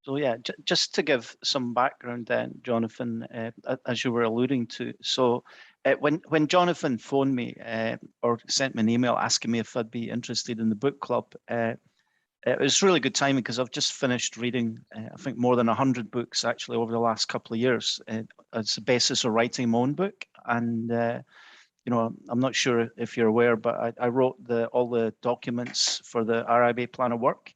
So yeah, just to give some background then, Jonathan, as you were alluding to. So when Jonathan phoned me or sent me an email asking me if I'd be interested in the book club, it was really good timing because I've just finished reading, I think, more than 100 books actually over the last couple of years as the basis of writing my own book. And I'm not sure if you're aware, but I wrote all the documents for the RIBA plan of work.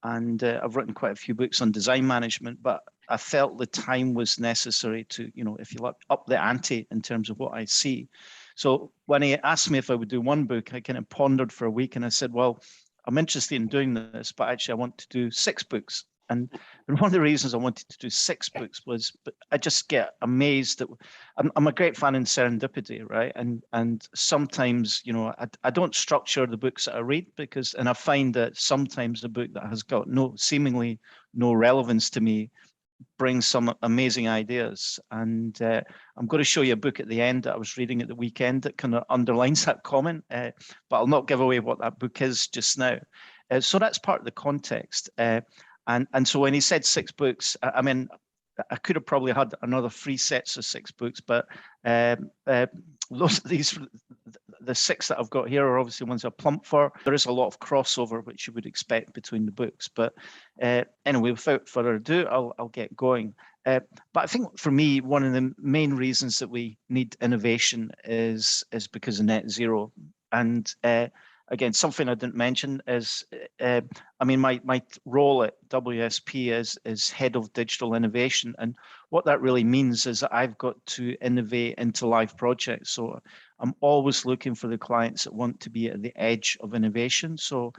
And I've written quite a few books on design management, but I felt the time was necessary to, if you like, up the ante in terms of what I see. So when he asked me if I would do one book, I kind of pondered for a week and I said, well, I'm interested in doing this, but actually I want to do 6 books. And one of the reasons I wanted to do 6 books was, but I just get amazed that I'm a great fan in serendipity, right? And sometimes, I don't structure the books that I read and I find that sometimes a book that has got seemingly no relevance to me brings some amazing ideas. And I'm going to show you a book at the end that I was reading at the weekend that kind of underlines that comment, but I'll not give away what that book is just now. So that's part of the context. And so when he said 6 books, I mean, I could have probably had another 3 sets of 6 books, but the 6 that I've got here are obviously ones I plump for. There is a lot of crossover, which you would expect between the books. But anyway, without further ado, I'll get going. But I think for me, one of the main reasons that we need innovation is because of net zero. And again, something I didn't mention is, my role at WSP is head of digital innovation. And what that really means is that I've got to innovate into live projects. So I'm always looking for the clients that want to be at the edge of innovation. So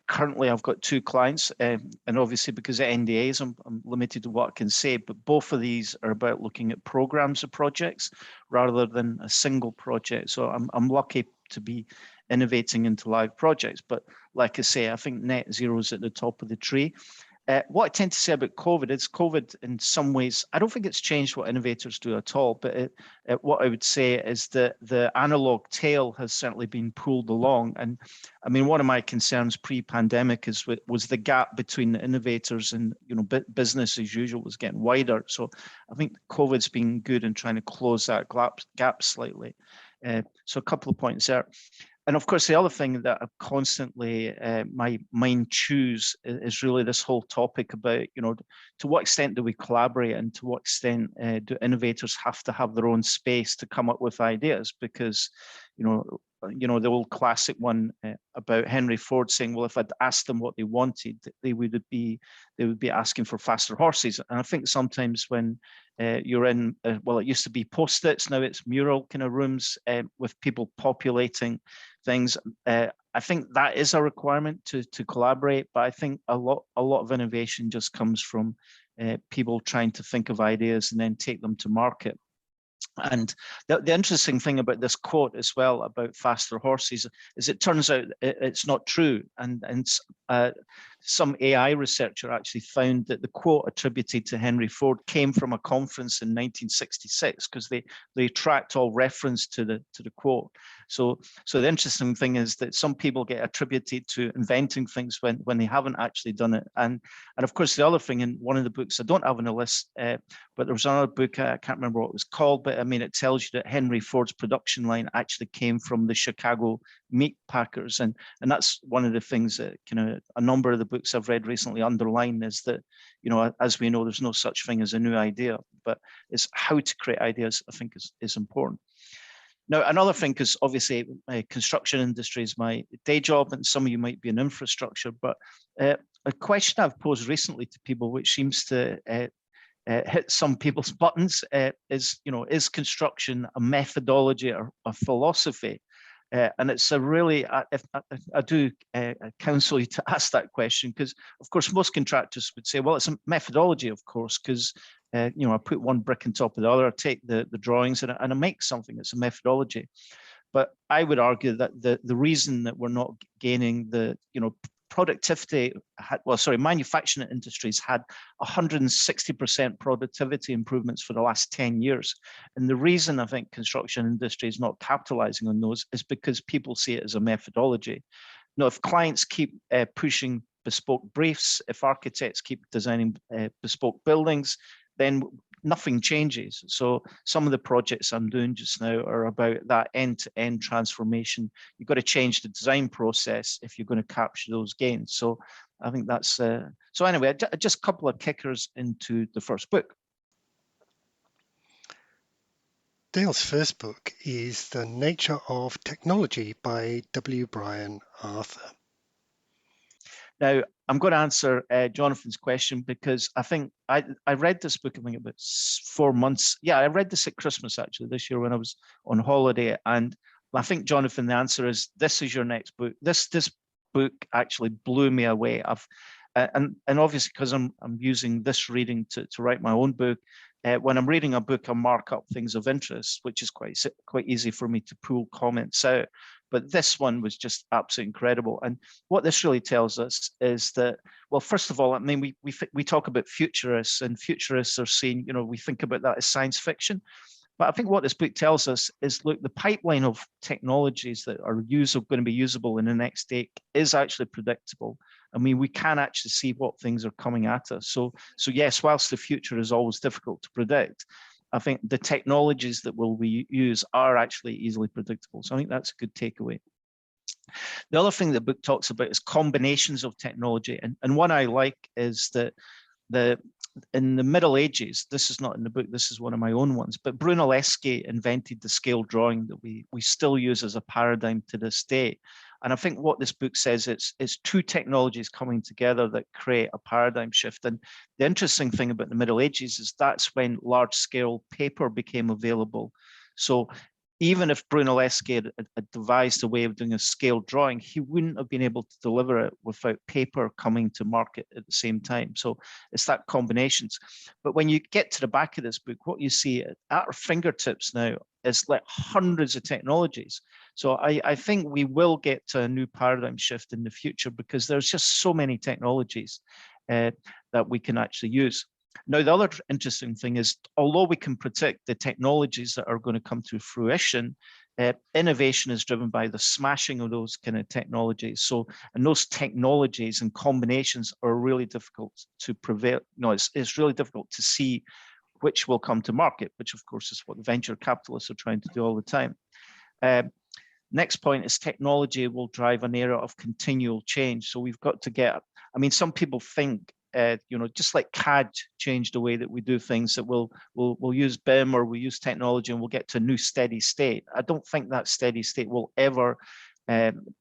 currently I've got 2 clients, and obviously because of NDAs, I'm limited to what I can say, but both of these are about looking at programs of projects rather than a single project. So I'm lucky to be innovating into live projects. But like I say, I think net zero is at the top of the tree. What I tend to say about COVID is COVID in some ways, I don't think it's changed what innovators do at all, but what I would say is that the analog tail has certainly been pulled along. And I mean, one of my concerns pre-pandemic was the gap between the innovators and, business as usual was getting wider. So I think COVID's been good in trying to close that gap slightly. So a couple of points there. And of course, the other thing that I constantly, my mind chews is really this whole topic about, to what extent do we collaborate and to what extent do innovators have to have their own space to come up with ideas? Because, the old classic one about Henry Ford saying, well, if I'd asked them what they wanted, they would be asking for faster horses. And I think sometimes when you're in, it used to be Post-its, now it's mural kind of rooms with people populating things. I think that is a requirement to collaborate, but I think a lot of innovation just comes from people trying to think of ideas and then take them to market. And the interesting thing about this quote as well about faster horses is it turns out it's not true. And some AI researcher actually found that the quote attributed to Henry Ford came from a conference in 1966 because they tracked all reference to the quote. So the interesting thing is that some people get attributed to inventing things when they haven't actually done it. And of course, the other thing in one of the books I don't have on the list, but there was another book, I can't remember what it was called, but I mean, it tells you that Henry Ford's production line actually came from the Chicago meat packers. And that's one of the things that a number of the books I've read recently underline is that, as we know, there's no such thing as a new idea, but it's how to create ideas, I think is important. Now, another thing, because obviously construction industry is my day job and some of you might be in infrastructure, but a question I've posed recently to people, which seems to hit some people's buttons, is construction a methodology or a philosophy? And it's a really, I do counsel you to ask that question because, of course, most contractors would say, well, it's a methodology, of course, because, I put one brick on top of the other, I take the drawings and I make something. It's a methodology. But I would argue that the reason that we're not gaining the, manufacturing industries had 160% productivity improvements for the last 10 years. And the reason I think construction industry is not capitalizing on those is because people see it as a methodology. If clients keep pushing bespoke briefs. If architects keep designing bespoke buildings, then nothing changes. So some of the projects I'm doing just now are about that end-to-end transformation. You've got to change the design process if you're going to capture those gains. So I think that's, so anyway, just a couple of kickers into the first book. Dale's first book is The Nature of Technology by W. Brian Arthur. Now, I'm going to answer Jonathan's question because I think I read this book, I think about 4 months. Yeah, I read this at Christmas, actually, this year when I was on holiday. And I think, Jonathan, the answer is this is your next book. This book actually blew me away. And obviously, because I'm using this reading to write my own book, when I'm reading a book, I mark up things of interest, which is quite easy for me to pull comments out. But this one was just absolutely incredible. And what this really tells us is that, well, first of all, I mean, we talk about futurists, and futurists are saying, you know, we think about that as science fiction. But I think what this book tells us is, look, the pipeline of technologies that are going to be usable in the next day is actually predictable. I mean, we can actually see what things are coming at us. So yes, whilst the future is always difficult to predict, I think the technologies that we use are actually easily predictable. So I think that's a good takeaway. The other thing the book talks about is combinations of technology. And one I like is that in the Middle Ages, this is not in the book, this is one of my own ones, but Brunelleschi invented the scale drawing that we still use as a paradigm to this day. And I think what this book says, it's two technologies coming together that create a paradigm shift. And the interesting thing about the Middle Ages is that's when large scale paper became available. So even if Brunelleschi had devised a way of doing a scale drawing, he wouldn't have been able to deliver it without paper coming to market at the same time. So it's that combinations. But when you get to the back of this book, what you see at our fingertips now is like hundreds of technologies. So I think we will get to a new paradigm shift in the future because there's just so many technologies that we can actually use. Now, the other interesting thing is, although we can predict the technologies that are going to come to fruition, innovation is driven by the smashing of those kind of technologies. So, and those technologies and combinations are really difficult to prevail. No, it's really difficult to see which will come to market, which of course is what the venture capitalists are trying to do all the time. Next point is technology will drive an era of continual change. So we've got to get, I mean, some people think, you know, just like CAD changed the way that we do things, that we'll use BIM or we'll use technology and we'll get to a new steady state. I don't think that steady state will ever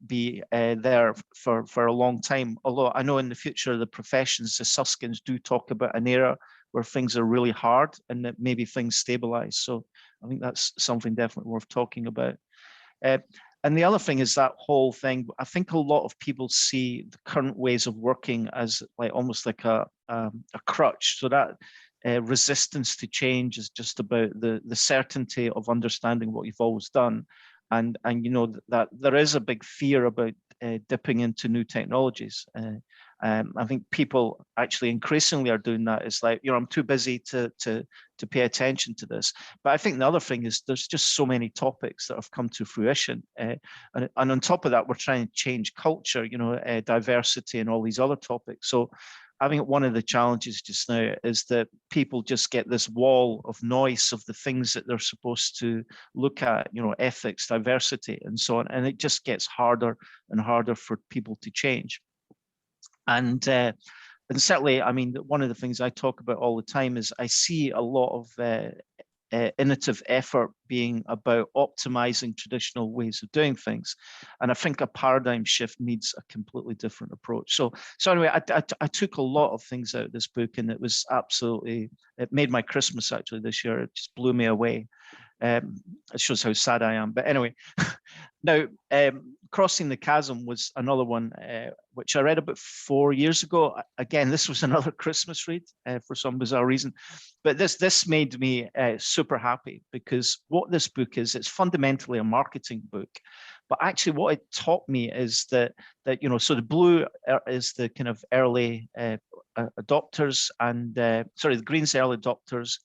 be there for a long time. Although I know in the future, the professions, the Suskins do talk about an era where things are really hard and that maybe things stabilize. So I think that's something definitely worth talking about. And the other thing is that whole thing, I think a lot of people see the current ways of working as like almost like a crutch. So that resistance to change is just about the certainty of understanding what you've always done. And you know that there is a big fear about dipping into new technologies. I think people actually increasingly are doing that. It's like, you know, I'm too busy to pay attention to this. But I think the other thing is there's just so many topics that have come to fruition. And on top of that, we're trying to change culture, you know, diversity and all these other topics. So I think one of the challenges just now is that people just get this wall of noise of the things that they're supposed to look at, you know, ethics, diversity, and so on. And it just gets harder and harder for people to change. And certainly, I mean, one of the things I talk about all the time is I see a lot of innovative effort being about optimizing traditional ways of doing things. And I think a paradigm shift needs a completely different approach. So anyway, I took a lot of things out of this book, and it was absolutely, it made my Christmas actually this year. It just blew me away. It shows how sad I am. But anyway, now, Crossing the Chasm was another one which I read about 4 years ago. Again, this was another Christmas read for some bizarre reason. But this made me super happy, because what this book is, it's fundamentally a marketing book. But actually what it taught me is that you know, so the blue is the kind of early adopters, and sorry, the green's early adopters,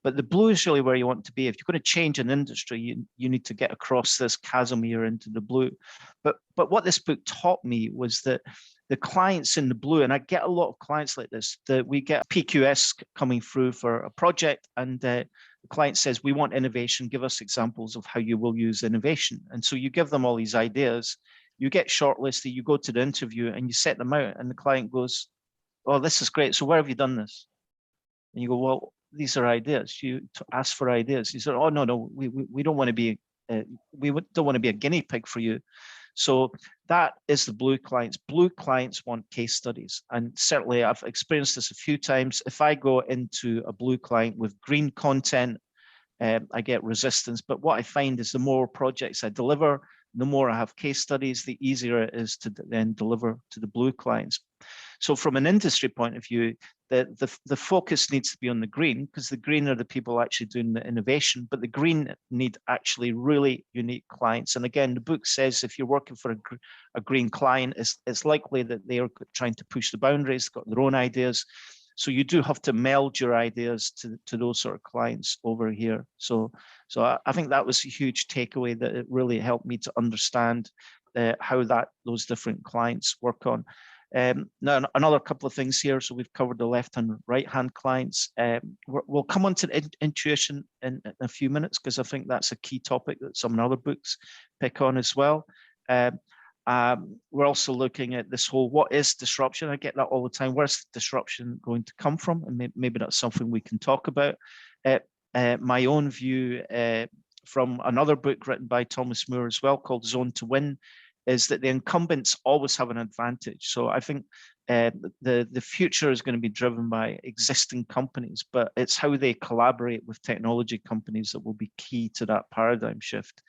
but the blue is really where you want to be. If you're going to change an industry, you need to get across this chasm here into the blue. But what this book taught me was that the clients in the blue, and I get a lot of clients like this, that we get PQS coming through for a project, and the client says, we want innovation, give us examples of how you will use innovation. And so you give them all these ideas, you get shortlisted, you go to the interview and you set them out, and the client goes, oh, this is great, so where have you done this? And you go, well, these are ideas. You ask for ideas. He said, oh, no, we don't want to be, we don't want to be a guinea pig for you. So that is the blue clients. Blue clients want case studies. And certainly I've experienced this a few times. If I go into a blue client with green content, I get resistance. But what I find is the more projects I deliver, the more I have case studies, the easier it is to then deliver to the blue clients. So from an industry point of view, the focus needs to be on the green, because the green are the people actually doing the innovation, but the green need actually really unique clients. And again, the book says if you're working for a green client, it's likely that they are trying to push the boundaries, got their own ideas. So you do have to meld your ideas to those sort of clients over here. So I think that was a huge takeaway, that it really helped me to understand how those different clients work on. Now, another couple of things here. So we've covered the left and right hand clients. We'll come on to intuition in a few minutes, because I think that's a key topic that some other books pick on as well. We're also looking at this whole, what is disruption? I get that all the time. Where's the disruption going to come from? And maybe that's something we can talk about. My own view from another book written by Thomas Moore as well, called Zone to Win, is that the incumbents always have an advantage. So I think the future is going to be driven by existing companies, but it's how they collaborate with technology companies that will be key to that paradigm shift.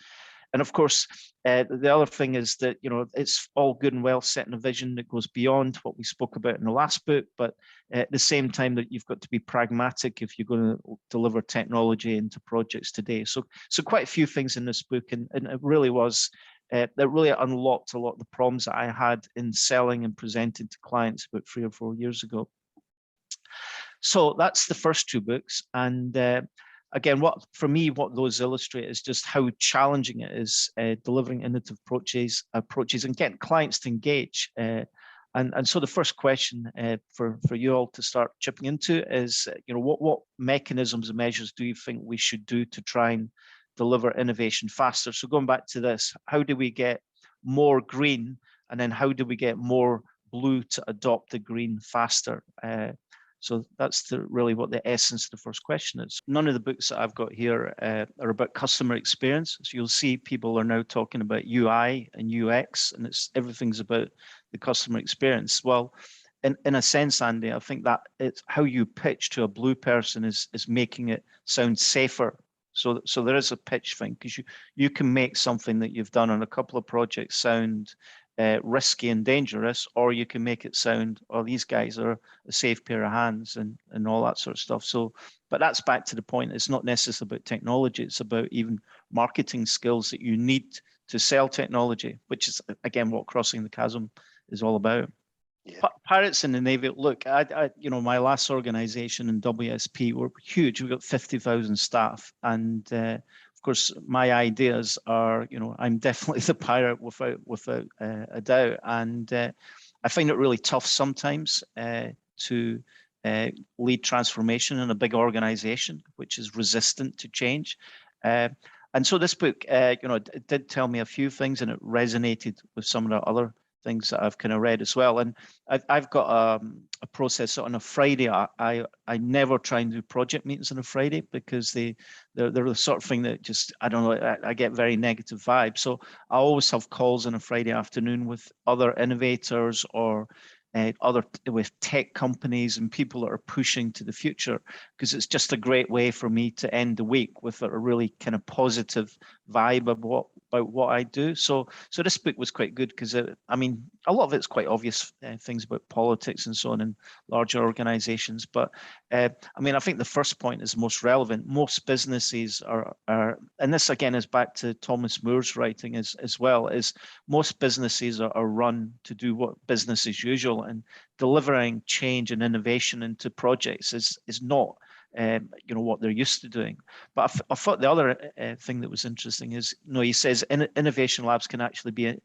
And of course, the other thing is that, it's all good and well setting a vision that goes beyond what we spoke about in the last book, but at the same time that you've got to be pragmatic if you're going to deliver technology into projects today. So quite a few things in this book, and it really was, that really unlocked a lot of the problems that I had in selling and presenting to clients about 3 or 4 years ago. So that's the first 2 books. And again, what those illustrate is just how challenging it is delivering innovative approaches and getting clients to engage. And so the first question for you all to start chipping into is, what mechanisms and measures do you think we should do to try and deliver innovation faster? So going back to this, how do we get more green, and then how do we get more blue to adopt the green faster? So that's really what the essence of the first question is. None of the books that I've got here are about customer experience. So you'll see people are now talking about UI and UX, and everything's about the customer experience. Well, in a sense, Andy, I think that it's how you pitch to a blue person is making it sound safer. So there is a pitch thing, because you can make something that you've done on a couple of projects sound risky and dangerous, or you can make it sound, oh, these guys are a safe pair of hands and all that sort of stuff. So, but that's back to the point. It's not necessarily about technology. It's about even marketing skills that you need to sell technology, which is, again, what Crossing the Chasm is all about. Yeah. Pirates in the Navy, look, my last organization in WSP were huge. We've got 50,000 staff. And of course, my ideas are, I'm definitely the pirate without a doubt. And I find it really tough sometimes to lead transformation in a big organization, which is resistant to change. And so this book, it did tell me a few things, and it resonated with some of the other things that I've kind of read as well. And I've got a process on a Friday. I never try and do project meetings on a Friday, because they're the sort of thing that just, I don't know, I get very negative vibes. So I always have calls on a Friday afternoon with other innovators or with tech companies and people that are pushing to the future, because it's just a great way for me to end the week with a really kind of positive vibe about what I do. So this book was quite good, because a lot of it's quite obvious things about politics and so on in larger organizations. But I think the first point is most relevant. Most businesses are, and this again is back to Thomas Moore's writing as well, is most businesses are run to do what business as usual, and delivering change and innovation into projects is not what they're used to doing. But I thought the other thing that was interesting is, he says innovation labs can actually be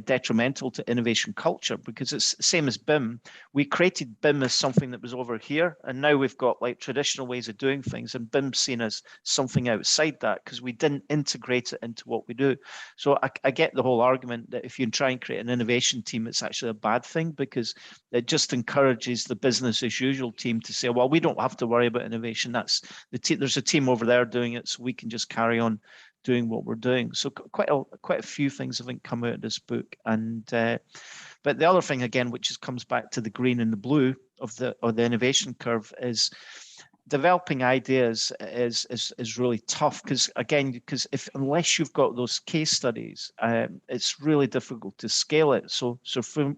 detrimental to innovation culture, because it's the same as BIM. We created BIM as something that was over here, and now we've got like traditional ways of doing things, and BIM's seen as something outside that because we didn't integrate it into what we do. So I get the whole argument that if you try and create an innovation team, it's actually a bad thing, because it just encourages the business as usual team to say, well, we don't have to worry about innovation. That's the team. There's a team over there doing it, so we can just carry on doing what we're doing. So quite a few things I think come out of this book. And but the other thing again, which comes back to the green and the blue of the innovation curve, is developing ideas is really tough, because unless you've got those case studies, it's really difficult to scale it. So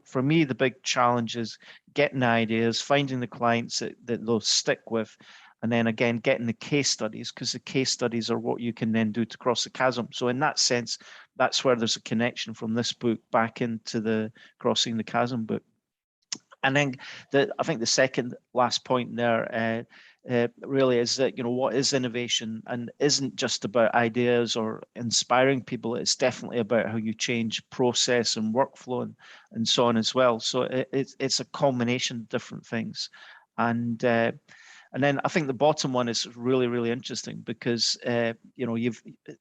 for me, the big challenge is getting ideas, finding the clients that they'll stick with, and then again getting the case studies, because the case studies are what you can then do to cross the chasm. So in that sense, that's where there's a connection from this book back into the Crossing the Chasm book. And then I think the second last point there really is that, what is innovation, and isn't just about ideas or inspiring people. It's definitely about how you change process and workflow and so on as well. So it's a combination of different things. And then I think the bottom one is really, really interesting, because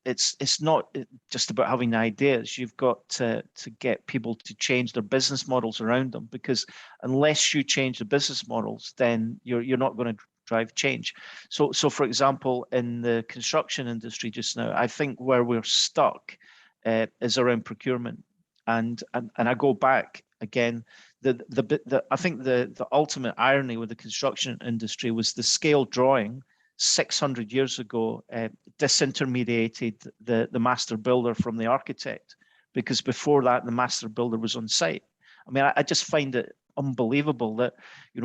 it's not just about having ideas. You've got to get people to change their business models around them, because unless you change the business models, then you're not going to drive change. So for example, in the construction industry just now, I think where we're stuck is around procurement, and I go back again. I think the ultimate irony with the construction industry was the scale drawing 600 years ago disintermediated the master builder from the architect, because before that the master builder was on site. I mean, I just find it unbelievable that,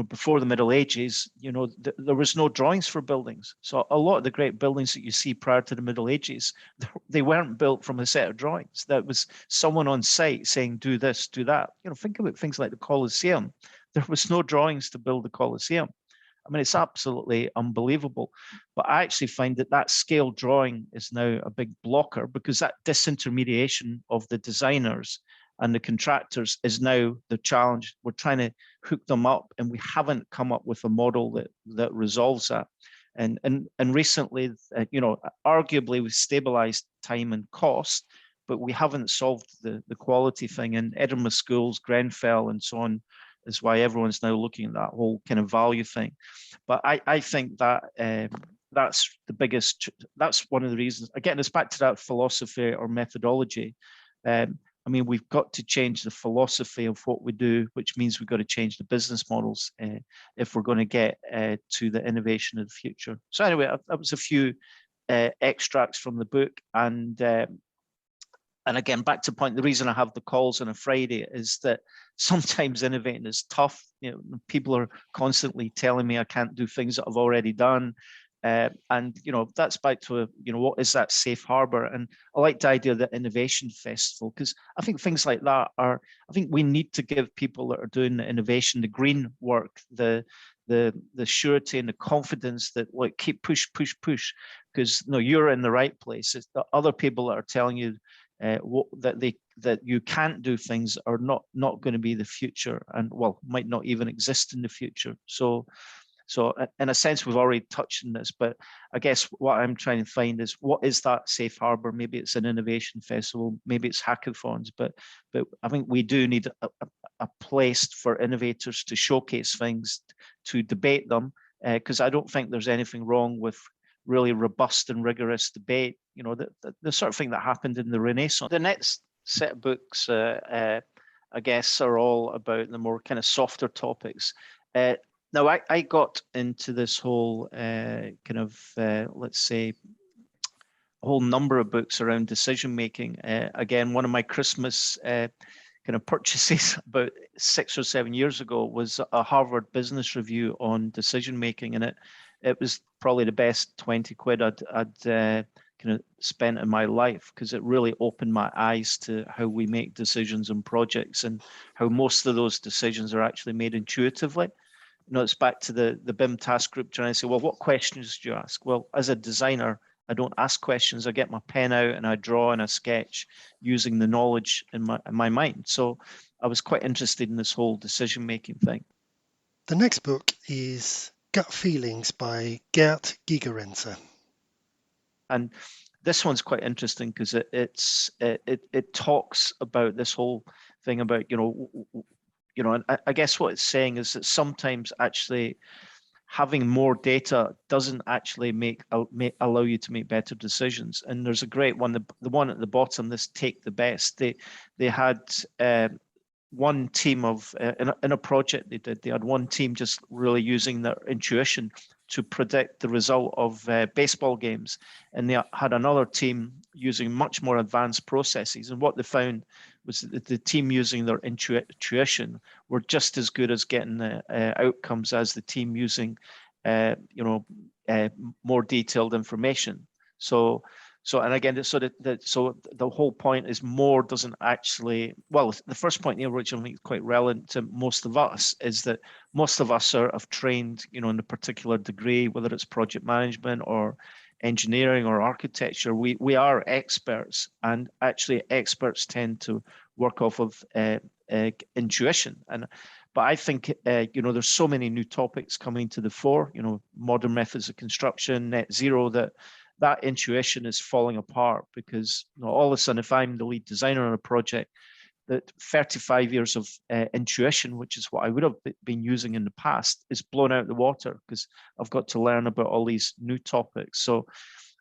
before the Middle Ages, there was no drawings for buildings. So a lot of the great buildings that you see prior to the Middle Ages, they weren't built from a set of drawings. That was someone on site saying, do this, do that. Think about things like the Colosseum. There was no drawings to build the Colosseum. I mean, it's absolutely unbelievable. But I actually find that scale drawing is now a big blocker, because that disintermediation of the designers and the contractors is now the challenge. We're trying to hook them up, and we haven't come up with a model that resolves that. And recently, arguably we've stabilized time and cost, but we haven't solved the quality thing. And Edinburgh schools, Grenfell, and so on is why everyone's now looking at that whole kind of value thing. But I think that that's the biggest. That's one of the reasons. Again, it's back to that philosophy or methodology. I mean, we've got to change the philosophy of what we do, which means we've got to change the business models if we're going to get to the innovation of the future. So anyway, that was a few extracts from the book. And again, back to the point, the reason I have the calls on a Friday is that sometimes innovating is tough. People are constantly telling me I can't do things that I've already done. And that's back to what is that safe harbor? And I like the idea of the innovation festival, because I think things like that I think we need to give people that are doing the innovation, the green work, the surety and the confidence that keep push, because you're in the right place. It's the other people that are telling you that you can't do things are not going to be the future, and might not even exist in the future. So in a sense, we've already touched on this, but I guess what I'm trying to find is, what is that safe harbor? Maybe it's an innovation festival, maybe it's hackathons, but I think we do need a place for innovators to showcase things, to debate them, because I don't think there's anything wrong with really robust and rigorous debate, the sort of thing that happened in the Renaissance. The next set of books, I guess, are all about the more kind of softer topics. Now, I got into this whole let's say, a whole number of books around decision making. Again, one of my Christmas kind of purchases about 6 or 7 years ago was a Harvard Business Review on decision making, and it was probably the best 20 quid I'd kind of spent in my life, because it really opened my eyes to how we make decisions and projects, and how most of those decisions are actually made intuitively. It's back to the BIM task group trying to say, well, what questions do you ask? Well, as a designer, I don't ask questions. I get my pen out and I draw and I sketch using the knowledge in my mind. So I was quite interested in this whole decision-making thing. The next book is Gut Feelings by Gerd Gigerenzer. And this one's quite interesting because it talks about this whole thing about, and I guess what it's saying is that sometimes actually having more data doesn't actually allow you to make better decisions. And there's a great one, the one at the bottom, this Take the Best. They had one team of in a project they had one team just really using their intuition to predict the result of baseball games, and they had another team using much more advanced processes. And what they found was that the team using their intuition were just as good as getting the outcomes as the team using more detailed information. And again, so the whole point is more doesn't actually, well, the first point here, which I think is quite relevant to most of us, is that most of us have trained, in a particular degree, whether it's project management or engineering or architecture. We are experts, and actually experts tend to work off of intuition. But I think, there's so many new topics coming to the fore, modern methods of construction, net zero, that intuition is falling apart because all of a sudden, if I'm the lead designer on a project, that 35 years of intuition, which is what I would have been using in the past, is blown out of the water because I've got to learn about all these new topics. So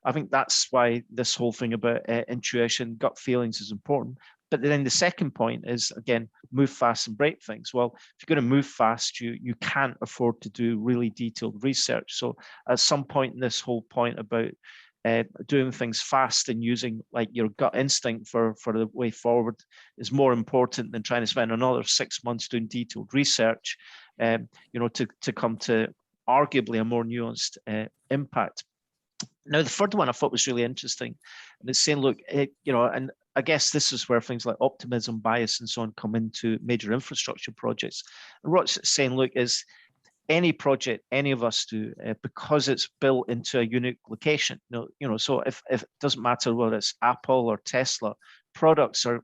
I think that's why this whole thing about intuition, gut feelings is important. But then the second point is, again, move fast and break things. Well, if you're going to move fast, you can't afford to do really detailed research. So at some point in this whole point about doing things fast and using like your gut instinct for the way forward is more important than trying to spend another 6 months doing detailed research, to come to arguably a more nuanced impact. Now, the third one I thought was really interesting, and it's saying, look, and I guess this is where things like optimism, bias, and so on come into major infrastructure projects. And what it's saying, look, is any project any of us do, because it's built into a unique location. So if it doesn't matter whether it's Apple or Tesla, products are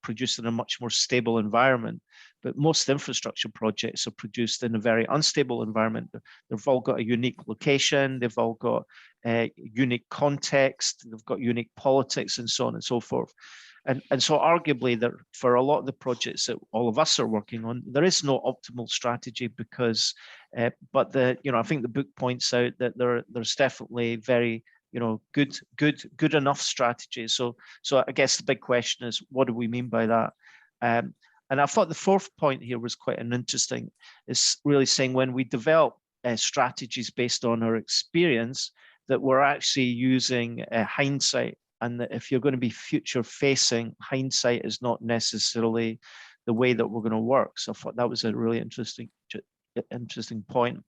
produced in a much more stable environment. But most infrastructure projects are produced in a very unstable environment. They've all got a unique location. They've all got unique context. They've got unique politics and so on and so forth. And so arguably that for a lot of the projects that all of us are working on, there is no optimal strategy because, but I think the book points out that there's definitely very, good enough strategies. So I guess the big question is, what do we mean by that? And I thought the fourth point here was quite an interesting, is really saying when we develop strategies based on our experience, that we're actually using hindsight. And that if you're going to be future facing, hindsight is not necessarily the way that we're going to work. So I thought that was a really interesting point.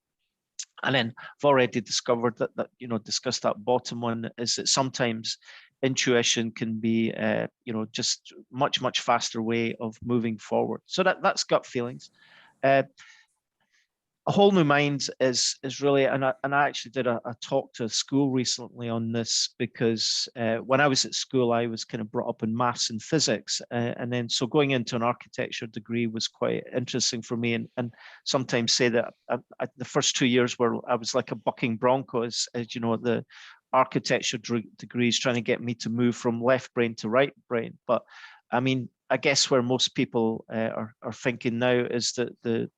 And then I've already discovered that discussed that bottom one, is that sometimes intuition can be, just much faster way of moving forward. So that's gut feelings. A whole new mind is really, and I actually did a talk to a school recently on this because when I was at school, I was kind of brought up in maths and physics, and then so going into an architecture degree was quite interesting for me, and sometimes say that the first 2 years where I was like a bucking bronco, as the architecture degrees trying to get me to move from left brain to right brain. But I mean, I guess where most people are thinking now is that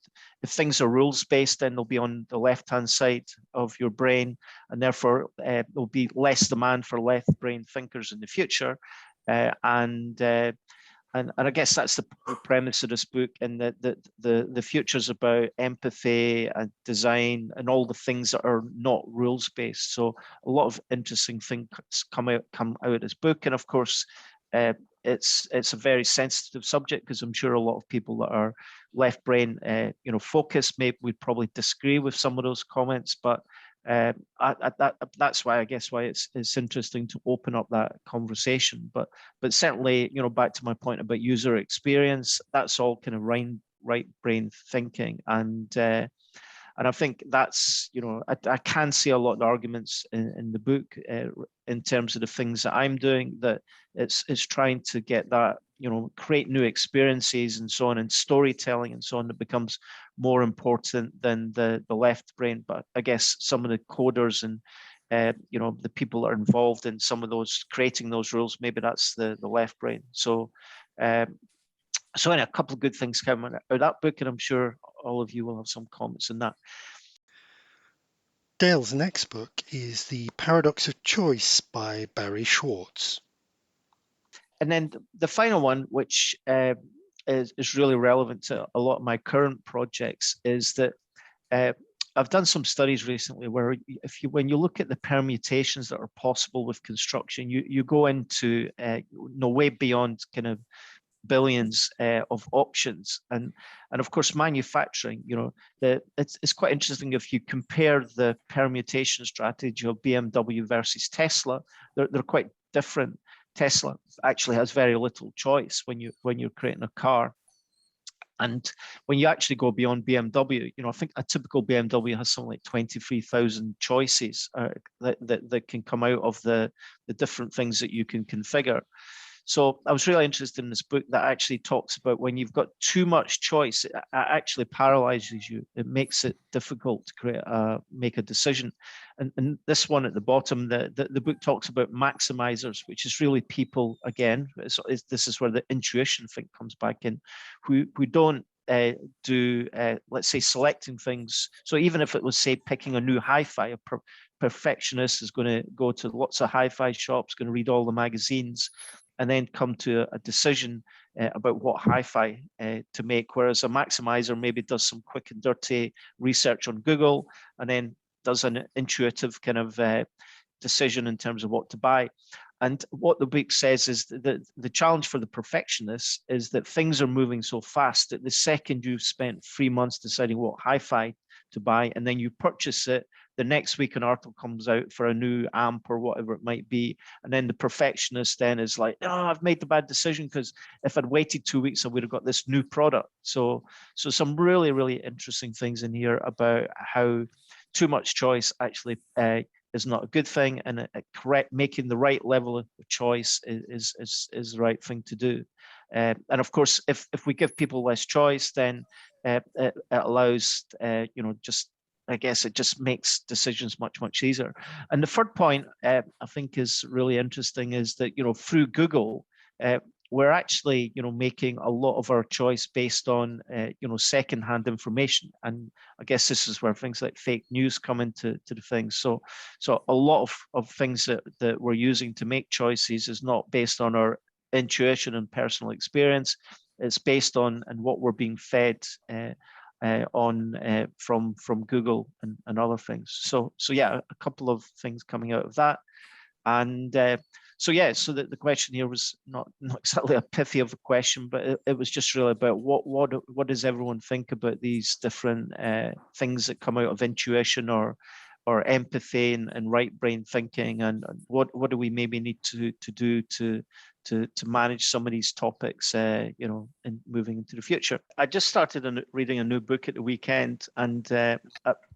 if things are rules based, then they'll be on the left hand side of your brain, and therefore there'll be less demand for left brain thinkers in the future. And I guess that's the premise of this book, and that the future is about empathy and design and all the things that are not rules based. So a lot of interesting things come out of this book, and of course. It's a very sensitive subject because I'm sure a lot of people that are left brain, focused would probably disagree with some of those comments. But that's why it's interesting to open up that conversation. But certainly, back to my point about user experience, that's all kind of right brain thinking, and And I think that's, I can see a lot of the arguments in the book in terms of the things that I'm doing, that it's trying to get that, create new experiences and so on, and storytelling and so on, that becomes more important than the left brain. But I guess some of the coders and the people that are involved in some of those, creating those rules, maybe that's the left brain. So a couple of good things came out of that book, and I'm sure all of you will have some comments on that. Dale's next book is The Paradox of Choice by Barry Schwartz. And then the final one, which is really relevant to a lot of my current projects, is that I've done some studies recently where when you look at the permutations that are possible with construction, you go into way beyond kind of billions of options, and of course manufacturing. It's quite interesting if you compare the permutation strategy of BMW versus Tesla. They're quite different. Tesla actually has very little choice when you're creating a car. And when you actually go beyond BMW, I think a typical BMW has something like 23,000 choices that can come out of the different things that you can configure. So I was really interested in this book that actually talks about when you've got too much choice, it actually paralyzes you. It makes it difficult to make a decision. And this one at the bottom, the book talks about maximizers, which is really people, again, this is where the intuition thing comes back in, who don't do, let's say, selecting things. So even if it was, say, picking a new hi-fi, a perfectionist is going to go to lots of hi-fi shops, going to read all the magazines, and then come to a decision about what hi-fi to make. Whereas a maximizer maybe does some quick and dirty research on Google, and then does an intuitive kind of decision in terms of what to buy. And what the book says is that the challenge for the perfectionists is that things are moving so fast that the second you've spent 3 months deciding what hi-fi to buy, and then you purchase it, the next week an article comes out for a new amp or whatever it might be. And then the perfectionist then is like, oh, I've made the bad decision, because if I'd waited 2 weeks, I would have got this new product. So some really, really interesting things in here about how too much choice actually is not a good thing, and making the right level of choice is the right thing to do. And of course, if we give people less choice, then it allows, I guess it just makes decisions much, much easier. And the third point I think is really interesting is that, through Google, we're actually, making a lot of our choice based on, secondhand information. And I guess this is where things like fake news come into the things. So a lot of things that we're using to make choices is not based on our intuition and personal experience. It's based on and what we're being fed from Google and other things. So yeah, a couple of things coming out of that. And so the question here was not exactly a pithy of a question, but it was just really about what does everyone think about these different things that come out of intuition or empathy and right brain thinking, and what do we maybe need to do to manage some of these topics, and moving into the future. I just started reading a new book at the weekend, and an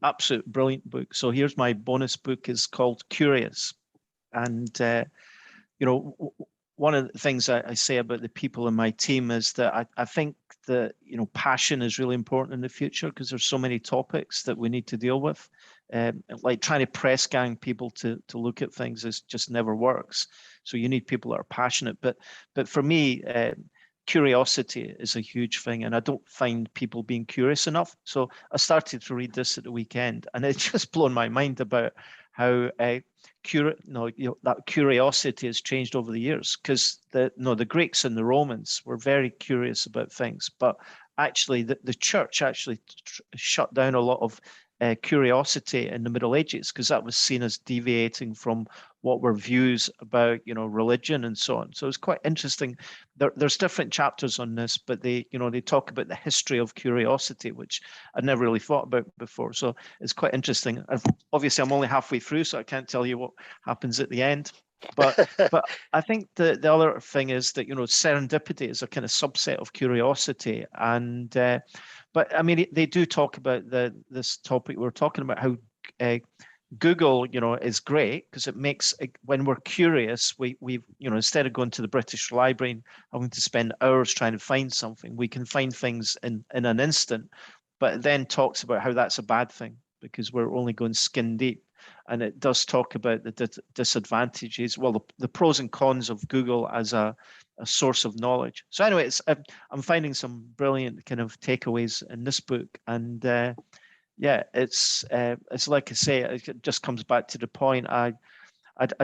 absolute brilliant book. So here's my bonus book, is called Curious. And one of the things I say about the people in my team is that I think that passion is really important in the future, because there's so many topics that we need to deal with. Like trying to press gang people to look at things just never works. So you need people that are passionate. But for me, curiosity is a huge thing, and I don't find people being curious enough. So I started to read this at the weekend, and it just blown my mind about how that curiosity has changed over the years. Because the Greeks and the Romans were very curious about things, but actually the church actually shut down a lot of curiosity in the Middle Ages, because that was seen as deviating from what were views about religion and so on. So it's quite interesting. There's different chapters on this, but they talk about the history of curiosity, which I'd never really thought about before. So it's quite interesting. Obviously, I'm only halfway through, so I can't tell you what happens at the end. But I think the other thing is that serendipity is a kind of subset of curiosity, and But I mean, they do talk about this topic we're talking about, how Google, is great because it makes, when we're curious, we instead of going to the British Library and having to spend hours trying to find something, we can find things in an instant. But it then talks about how that's a bad thing because we're only going skin deep. And it does talk about the disadvantages, well, the pros and cons of Google as a source of knowledge. So anyway, I'm finding some brilliant kind of takeaways in this book, and yeah, it's like I say, it just comes back to the point. I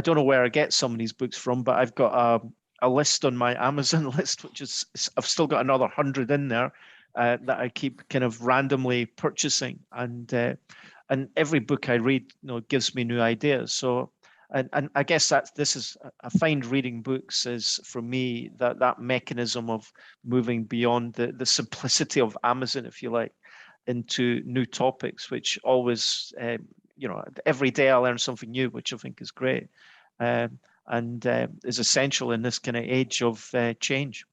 don't know where I get some of these books from, but I've got a list on my Amazon list, which is, I've still got another 100 in there that I keep kind of randomly purchasing, and every book I read, gives me new ideas. So, and I guess I find reading books is, for me, that mechanism of moving beyond the simplicity of Amazon, if you like, into new topics, which always, every day I learn something new, which I think is great, and is essential in this kind of age of change.